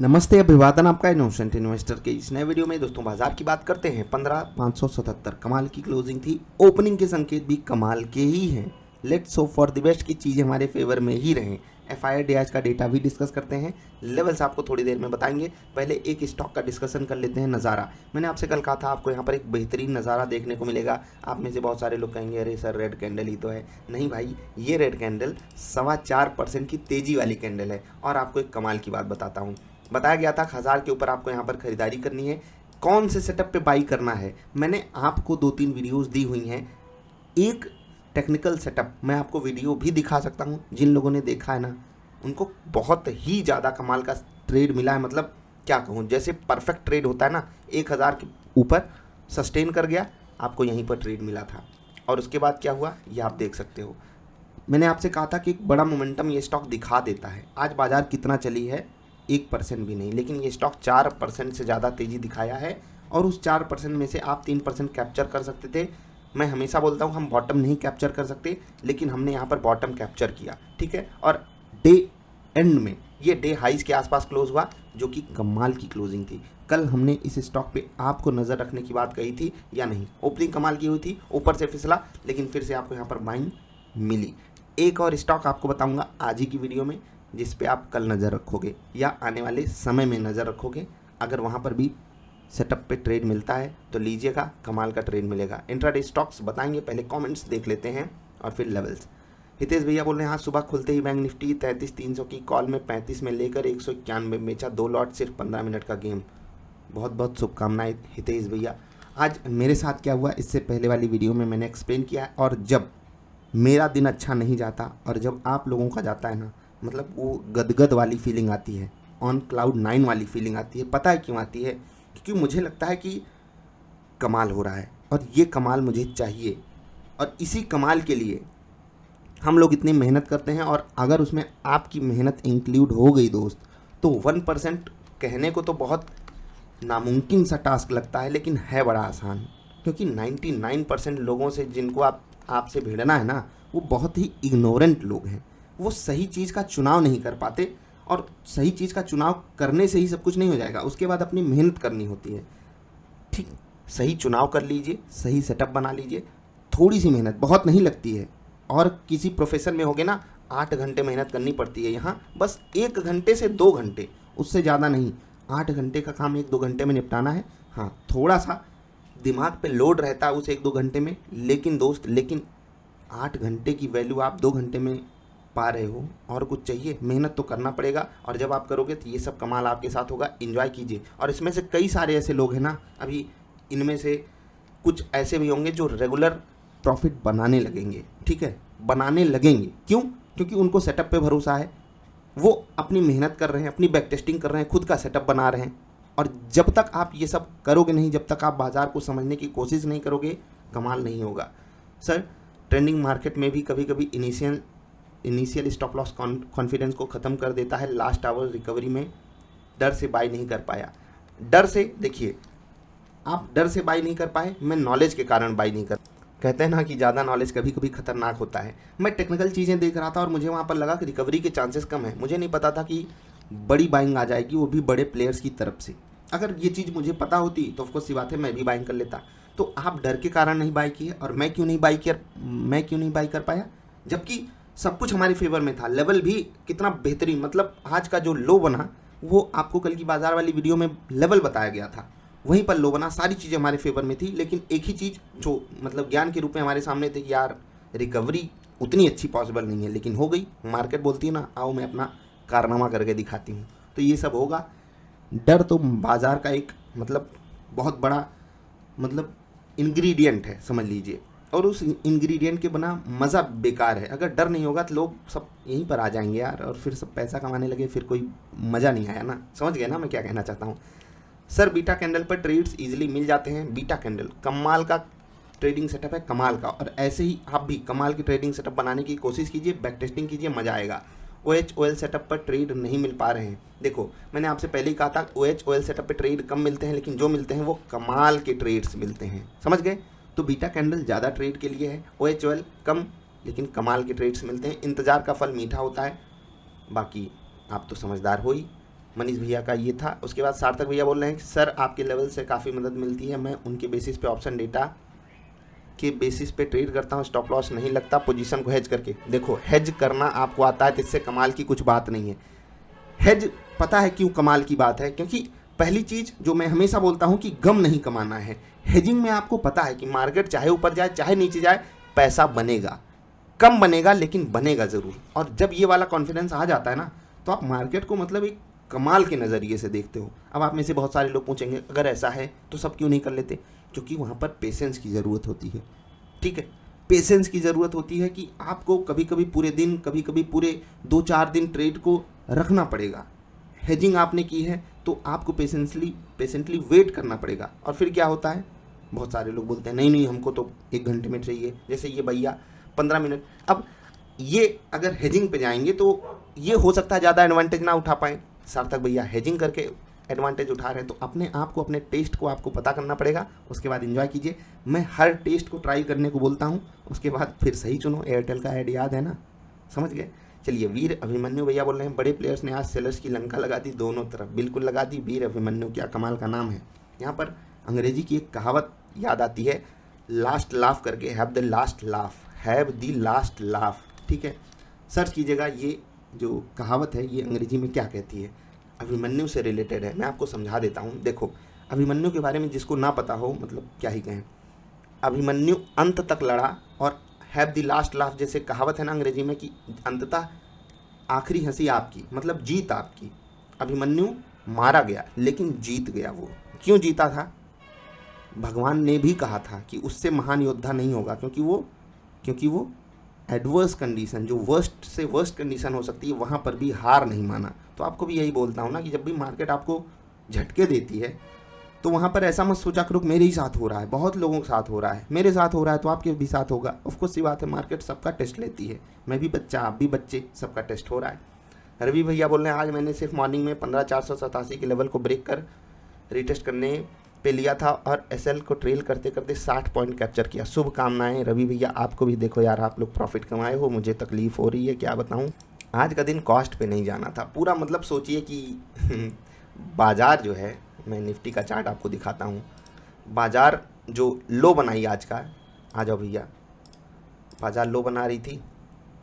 नमस्ते, अभिवादन आपका इनोसेंट इन्वेस्टर के इस नए वीडियो में। दोस्तों बाजार की बात करते हैं। 15,577 कमाल की क्लोजिंग थी। ओपनिंग के संकेत भी कमाल के ही हैं। Let's hope for the best की चीज़ें हमारे फेवर में ही रहें। FII आज का डेटा भी डिस्कस करते हैं। लेवल्स आपको थोड़ी देर में बताएंगे। पहले एक स्टॉक का डिस्कशन कर लेते हैं, नज़ारा। मैंने आपसे कल कहा था आपको यहाँ पर एक बेहतरीन नज़ारा देखने को मिलेगा। आप में से बहुत सारे लोग कहेंगे अरे सर रेड कैंडल ही तो है। नहीं भाई, ये रेड कैंडल 4.25% की तेज़ी वाली कैंडल है। और आपको एक कमाल की बात बताता हूँ। बताया गया था 1000 के ऊपर आपको यहाँ पर खरीदारी करनी है। कौन से सेटअप पे बाई करना है, मैंने आपको 2-3 वीडियोस दी हुई हैं। एक टेक्निकल सेटअप मैं आपको वीडियो भी दिखा सकता हूँ। जिन लोगों ने देखा है ना, उनको बहुत ही ज़्यादा कमाल का ट्रेड मिला है। मतलब क्या कहूँ, जैसे परफेक्ट ट्रेड होता है ना, 1000 के ऊपर सस्टेन कर गया, आपको यहीं पर ट्रेड मिला था। और उसके बाद क्या हुआ ये आप देख सकते हो। मैंने आपसे कहा था कि एक बड़ा मोमेंटम ये स्टॉक दिखा देता है। आज बाजार कितना चली है, 1% भी नहीं, लेकिन ये स्टॉक 4% से ज़्यादा तेज़ी दिखाया है। और उस 4% में से आप 3% कैप्चर कर सकते थे। मैं हमेशा बोलता हूँ हम बॉटम नहीं कैप्चर कर सकते, लेकिन हमने यहाँ पर बॉटम कैप्चर किया, ठीक है। और डे एंड में ये डे हाइज के आसपास क्लोज हुआ, जो कि कमाल की क्लोजिंग थी। कल हमने इस स्टॉक पे आपको नज़र रखने की बात कही थी या नहीं। ओपनिंग कमाल की हुई थी, ऊपर से फिसला, लेकिन फिर से आपको यहाँ पर बाइंग मिली। एक और स्टॉक आपको बताऊंगा आज ही की वीडियो में, जिस पे आप कल नज़र रखोगे या आने वाले समय में नज़र रखोगे। अगर वहाँ पर भी सेटअप पे ट्रेड मिलता है तो लीजिएगा, कमाल का ट्रेड मिलेगा। इंट्राडे स्टॉक्स बताएंगे, पहले कमेंट्स देख लेते हैं और फिर लेवल्स। हितेश भैया बोल रहे हैं, हाँ सुबह खुलते ही बैंक निफ्टी 33,300 की कॉल में 35 में लेकर 191 में बेचा। 2 लॉट, सिर्फ 15 मिनट का गेम। बहुत बहुत शुभकामनाएं हितेश भैया। आज मेरे साथ क्या हुआ, इससे पहले वाली वीडियो में मैंने एक्सप्लेन किया है। और जब मेरा दिन अच्छा नहीं जाता और जब आप लोगों का जाता है ना, मतलब वो गदगद वाली फीलिंग आती है, ऑन क्लाउड 9 वाली फीलिंग आती है। पता है क्यों आती है? क्योंकि मुझे लगता है कि कमाल हो रहा है और ये कमाल मुझे चाहिए। और इसी कमाल के लिए हम लोग इतनी मेहनत करते हैं। और अगर उसमें आपकी मेहनत इंक्लूड हो गई दोस्त, तो 1% कहने को तो बहुत नामुमकिन सा टास्क लगता है, लेकिन है बड़ा आसान। क्योंकि 99% लोगों से जिनको आपसे भिड़ना है ना, वो बहुत ही इग्नोरेंट लोग हैं। वो सही चीज़ का चुनाव नहीं कर पाते। और सही चीज़ का चुनाव करने से ही सब कुछ नहीं हो जाएगा, उसके बाद अपनी मेहनत करनी होती है। ठीक, सही चुनाव कर लीजिए, सही सेटअप बना लीजिए। थोड़ी सी मेहनत, बहुत नहीं लगती है। और किसी प्रोफेशन में होगे ना, 8 घंटे मेहनत करनी पड़ती है। यहाँ बस 1 घंटे से 2 घंटे, उससे ज़्यादा नहीं। 8 घंटे का काम 1-2 घंटे में निपटाना है। हाँ, थोड़ा सा दिमाग पे लोड रहता है उस 1-2 घंटे में, लेकिन दोस्त, लेकिन 8 घंटे की वैल्यू आप 2 घंटे में पा रहे हो। और कुछ चाहिए? मेहनत तो करना पड़ेगा। और जब आप करोगे तो ये सब कमाल आपके साथ होगा। एंजॉय कीजिए। और इसमें से कई सारे ऐसे लोग हैं ना, अभी इनमें से कुछ ऐसे भी होंगे जो रेगुलर प्रॉफिट बनाने लगेंगे, ठीक है, बनाने लगेंगे। क्यों? क्योंकि उनको सेटअप पे भरोसा है। वो अपनी मेहनत कर रहे हैं, अपनी बैक टेस्टिंग कर रहे हैं, खुद का सेटअप बना रहे हैं। और जब तक आप ये सब करोगे नहीं, जब तक आप बाज़ार को समझने की कोशिश नहीं करोगे, कमाल नहीं होगा। सर, ट्रेंडिंग मार्केट में भी कभी कभी इनिशियल स्टॉप लॉस कॉन्फिडेंस को ख़त्म कर देता है। लास्ट आवर रिकवरी में डर से बाई नहीं कर पाया। डर से, देखिए, आप डर से बाई नहीं कर पाए, मैं नॉलेज के कारण बाई नहीं कर। कहते हैं ना कि ज़्यादा नॉलेज कभी कभी खतरनाक होता है। मैं टेक्निकल चीज़ें देख रहा था और मुझे वहाँ पर लगा कि रिकवरी के चांसेस कम है। मुझे नहीं पता था कि बड़ी बाइंग आ जाएगी, वो भी बड़े प्लेयर्स की तरफ से। अगर ये चीज़ मुझे पता होती तो ऑफकोर्स सी बात है, मैं भी बाइंग कर लेता। तो आप डर के कारण नहीं बाई किए। और मैं क्यों नहीं बाई कर पाया, जबकि सब कुछ हमारे फेवर में था। लेवल भी कितना बेहतरीन, मतलब आज का जो लो बना, वो आपको कल की बाजार वाली वीडियो में लेवल बताया गया था, वहीं पर लो बना। सारी चीज़ें हमारे फेवर में थी, लेकिन एक ही चीज़ जो मतलब ज्ञान के रूप में हमारे सामने थे कि यार रिकवरी उतनी अच्छी पॉसिबल नहीं है, लेकिन हो गई। मार्केट बोलती है ना, आओ मैं अपना कारनामा करके दिखाती हूँ। तो ये सब होगा। डर तो बाज़ार का एक मतलब बहुत बड़ा मतलब इंग्रेडिएंट है, समझ लीजिए। और उस इंग्रेडिएंट के बिना मज़ा बेकार है। अगर डर नहीं होगा तो लोग सब यहीं पर आ जाएंगे यार, और फिर सब पैसा कमाने लगे, फिर कोई मज़ा नहीं आया ना। समझ गए ना मैं क्या कहना चाहता हूँ? सर, बीटा कैंडल पर ट्रेड्स इजीली मिल जाते हैं। बीटा कैंडल कमाल का ट्रेडिंग सेटअप है, कमाल का। और ऐसे ही आप भी कमाल की ट्रेडिंग सेटअप बनाने की कोशिश कीजिए, बैक टेस्टिंग कीजिए, मज़ा आएगा। OH सेटअप पर ट्रेड नहीं मिल पा रहे हैं। देखो, मैंने आपसे पहले ही कहा था OH सेटअप पर ट्रेड कम मिलते हैं, लेकिन जो मिलते हैं वो कमाल के ट्रेड्स मिलते हैं। समझ गए? तो बीटा कैंडल ज़्यादा ट्रेड के लिए है, OH कम, लेकिन कमाल के ट्रेड्स मिलते हैं। इंतज़ार का फल मीठा होता है। बाकी आप तो समझदार हो ही। मनीष भैया का ये था। उसके बाद सार्थक भैया बोल रहे हैं कि सर आपके लेवल से काफ़ी मदद मिलती है, मैं उनके बेसिस पे ऑप्शन डेटा के बेसिस पे ट्रेड करता हूँ, स्टॉप लॉस नहीं लगता पोजीशन को हेज करके। देखो हेज करना आपको आता है तो इससे कमाल की कुछ बात नहीं है। हेज पता है क्यों कमाल की बात है, क्योंकि पहली चीज़ जो मैं हमेशा बोलता हूँ कि गम नहीं कमाना है। हेजिंग में आपको पता है कि मार्केट चाहे ऊपर जाए चाहे नीचे जाए पैसा बनेगा, कम बनेगा लेकिन बनेगा ज़रूर। और जब ये वाला कॉन्फिडेंस आ जाता है ना तो आप मार्केट को मतलब एक कमाल के नज़रिए से देखते हो। अब आप में से बहुत सारे लोग पूछेंगे अगर ऐसा है तो सब क्यों नहीं कर लेते, क्योंकि वहाँ पर पेशेंस की ज़रूरत होती है। ठीक है, पेशेंस की ज़रूरत होती है कि आपको कभी कभी पूरे दिन, कभी कभी पूरे 2-4 दिन ट्रेड को रखना पड़ेगा। हेजिंग आपने की है तो आपको पेशेंटली वेट करना पड़ेगा। और फिर क्या होता है, बहुत सारे लोग बोलते हैं नहीं नहीं हमको तो 1 घंटे में चाहिए, जैसे ये भैया 15 मिनट। अब ये अगर हेजिंग पे जाएंगे तो ये हो सकता है ज़्यादा एडवांटेज ना उठा पाएँ। सार्थक भैया हेजिंग करके एडवांटेज उठा रहे हैं, तो अपने आप को, अपने टेस्ट को आपको पता करना पड़ेगा। उसके बाद एंजॉय कीजिए। मैं हर टेस्ट को ट्राई करने को बोलता हूँ, उसके बाद फिर सही चुनो। एयरटेल का ऐड याद है ना, समझ गए। चलिए, वीर अभिमन्यु भैया बोल रहे हैं बड़े प्लेयर्स ने आज सेलर्स की लंका लगा दी दोनों तरफ। बिल्कुल लगा दी। वीर अभिमन्यु क्या कमाल का नाम है। यहाँ पर अंग्रेजी की एक कहावत याद आती है, लास्ट लाफ करके, have the last laugh, have the last laugh. ठीक है, सर्च कीजिएगा ये जो कहावत है ये अंग्रेजी में क्या कहती है, अभिमन्यु से रिलेटेड है। मैं आपको समझा देता हूँ। देखो, अभिमन्यु के बारे में जिसको ना पता हो, मतलब क्या ही कहें, अभिमन्यु अंत तक लड़ा और हैव द लास्ट लाफ जैसे कहावत है ना अंग्रेजी में कि अंततः आखिरी हंसी आपकी, मतलब जीत आपकी। अभिमन्यु मारा गया लेकिन जीत गया। वो क्यों जीता था, भगवान ने भी कहा था कि उससे महान योद्धा नहीं होगा, क्योंकि वो एडवर्स कंडीशन, जो वर्स्ट से वर्स्ट कंडीशन हो सकती है, वहाँ पर भी हार नहीं माना। तो आपको भी यही बोलता हूँ ना कि जब भी मार्केट आपको झटके देती है तो वहाँ पर ऐसा मत सोचा करो मेरे ही साथ हो रहा है, बहुत लोगों के साथ हो रहा है, मेरे साथ हो रहा है तो आपके भी साथ होगा। ऑफकोर्स सी बात है, मार्केट सबका टेस्ट लेती है। मैं भी बच्चा, आप भी बच्चे, सबका टेस्ट हो रहा है। रवि भैया बोल रहे हैं आज मैंने सिर्फ मॉर्निंग में 15,487 के लेवल को ब्रेक कर रिटेस्ट करने पे लिया था और एसएल को ट्रेल करते करते 60 पॉइंट कैप्चर किया। शुभकामनाएं रवि भैया, आपको भी। देखो यार, आप लोग प्रॉफिट कमाए हो, मुझे तकलीफ हो रही है, क्या बताऊं। आज का दिन कॉस्ट पे नहीं जाना था पूरा। मतलब सोचिए कि बाजार जो है, मैं निफ्टी का चार्ट आपको दिखाता हूँ। बाजार जो लो बनाई आज का, आ जाओ भैया, बाजार लो बना रही थी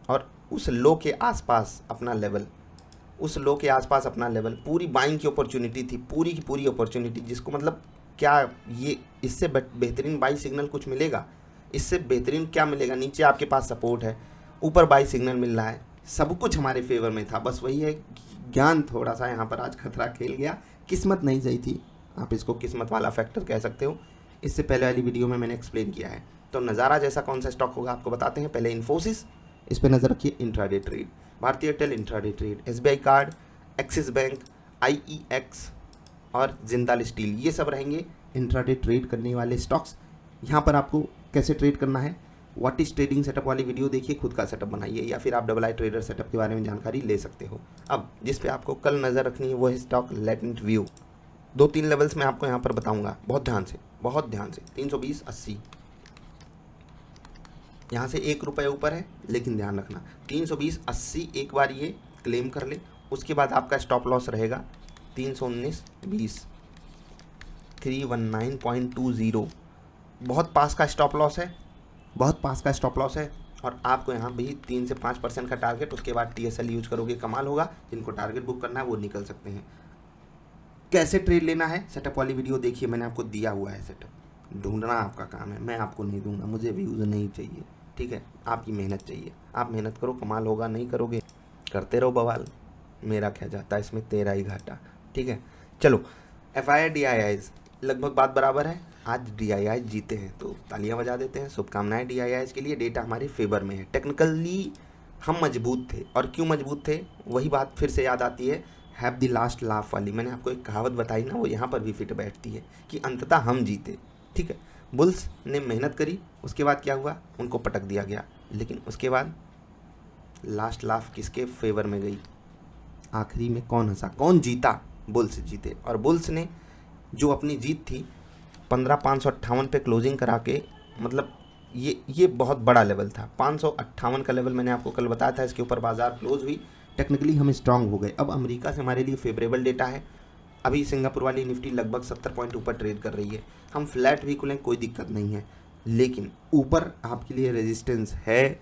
और उस लो के आसपास अपना लेवल, उस लो के आसपास अपना लेवल, पूरी बाइंग की अपॉर्चुनिटी थी, पूरी की पूरी अपॉर्चुनिटी, जिसको मतलब क्या ये इससे बेहतरीन बाई सिग्नल कुछ मिलेगा, इससे बेहतरीन क्या मिलेगा। नीचे आपके पास सपोर्ट है, ऊपर बाई सिग्नल मिल रहा है, सब कुछ हमारे फेवर में था। बस वही है, ज्ञान थोड़ा सा यहाँ पर आज खतरा खेल गया, किस्मत नहीं सही थी। आप इसको किस्मत वाला फैक्टर कह सकते हो। इससे पहले वाली वीडियो में मैंने एक्सप्लेन किया है। तो नज़ारा जैसा कौन सा स्टॉक होगा आपको बताते हैं। पहले इन्फोसिस, इस पर नज़र रखिए, इंट्राडे ट्रेड। भारतीय Airtel intraday trade, SBI card, axis bank, IEX और जिंदाल स्टील, ये सब रहेंगे इंट्राडे ट्रेड करने वाले स्टॉक्स। यहाँ पर आपको कैसे ट्रेड करना है, व्हाट इज ट्रेडिंग सेटअप वाली वीडियो देखिए, खुद का सेटअप बनाइए, या फिर आप डबल आई ट्रेडर सेटअप के बारे में जानकारी ले सकते हो। अब जिस पे आपको कल नज़र रखनी है वो है स्टॉक लेटेंट व्यू। 2-3 लेवल्स में आपको यहाँ पर बताऊँगा, बहुत ध्यान से 320, 80, यहाँ से 1 रुपये ऊपर है, लेकिन ध्यान रखना 320, 80 एक बार ये क्लेम कर ले। उसके बाद आपका स्टॉप लॉस रहेगा 319, 20, 319.20, बहुत पास का स्टॉप लॉस है, बहुत पास का स्टॉप लॉस है। और आपको यहाँ भी 3 से 5% का टारगेट, उसके बाद टीएसएल यूज करोगे, कमाल होगा। जिनको टारगेट बुक करना है वो निकल सकते हैं। कैसे ट्रेड लेना है, सेटअप वाली वीडियो देखिए, मैंने आपको दिया हुआ है सेटअप। ढूंढना आपका काम है, मैं आपको नहीं दूंगा, मुझे व्यूज़ नहीं चाहिए, ठीक है, आपकी मेहनत चाहिए। आप मेहनत करो, कमाल होगा। नहीं करोगे, करते रहो बवाल, मेरा क्या जाता है इसमें, तेरा ही घाटा, ठीक है। चलो, एफआईआई डीआईआईज लगभग बात बराबर है। आज डीआईआई जीते हैं तो तालियां बजा देते हैं, शुभकामनाएं डीआईआईज के लिए। डेटा हमारे फेवर में है, टेक्निकली हम मजबूत थे। और क्यों मजबूत थे, वही बात फिर से याद आती है, हैव द लास्ट लाफ वाली। मैंने आपको एक कहावत बताई ना, वो यहाँ पर भी फिट बैठती है कि अंततः हम जीते, ठीक है। बुल्स ने मेहनत करी, उसके बाद क्या हुआ, उनको पटक दिया गया, लेकिन उसके बाद लास्ट लाफ किसके फेवर में गई, आखिरी में कौन हंसा, कौन जीता, बुल्स जीते। और बुल्स ने जो अपनी जीत थी 15,558 पे क्लोजिंग करा के, मतलब ये बहुत बड़ा लेवल था। 558 का लेवल मैंने आपको कल बताया था, इसके ऊपर बाजार क्लोज हुई, टेक्निकली हम स्ट्रांग हो गए। अब अमेरिका से हमारे लिए फेवरेबल डेटा है। अभी सिंगापुर वाली निफ्टी लगभग 70 पॉइंट ऊपर ट्रेड कर रही है। हम फ्लैट भी खुलें कोई दिक्कत नहीं है, लेकिन ऊपर आपके लिए रेजिस्टेंस है।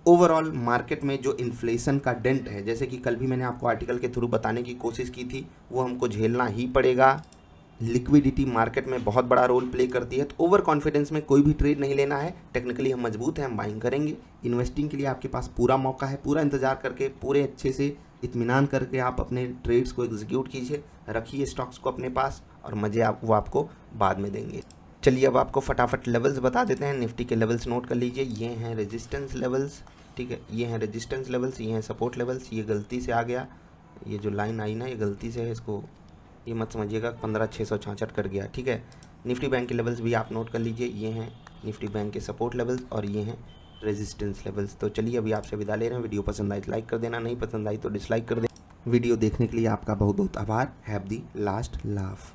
ओवरऑल मार्केट में जो इन्फ्लेशन का डेंट है, जैसे कि कल भी मैंने आपको आर्टिकल के थ्रू बताने की कोशिश की थी, वो हमको झेलना ही पड़ेगा। लिक्विडिटी मार्केट में बहुत बड़ा रोल प्ले करती है, तो ओवर कॉन्फिडेंस में कोई भी ट्रेड नहीं लेना है। टेक्निकली हम मजबूत हैं, हम बाइंग करेंगे। इन्वेस्टिंग के लिए आपके पास पूरा मौका है, पूरा इंतजार करके, पूरे अच्छे से इत्मीनान करके आप अपने ट्रेड्स को एग्जीक्यूट कीजिए, रखिए स्टॉक्स को अपने पास, और मज़े वो आपको बाद में देंगे। चलिए अब आपको फटाफट लेवल्स बता देते हैं। निफ्टी के लेवल्स नोट कर लीजिए। ये हैं रेजिस्टेंस लेवल्स, ठीक है, ये हैं रेजिस्टेंस लेवल्स, ये हैं सपोर्ट लेवल्स। ये गलती से आ गया, ये जो लाइन आई ना, ये गलती से है, इसको ये मत समझिएगा 15,666 कर गया, ठीक है। निफ्टी बैंक के लेवल्स भी आप नोट कर लीजिए। ये हैं निफ्टी बैंक के सपोर्ट लेवल्स और ये हैं रेजिस्टेंस लेवल्स। तो चलिए अभी आपसे विदा ले रहे हैं। वीडियो पसंद आई तो लाइक कर देना, नहीं पसंद आई तो डिसलाइक कर देना। वीडियो देखने के लिए आपका बहुत बहुत आभार। Have the last laugh.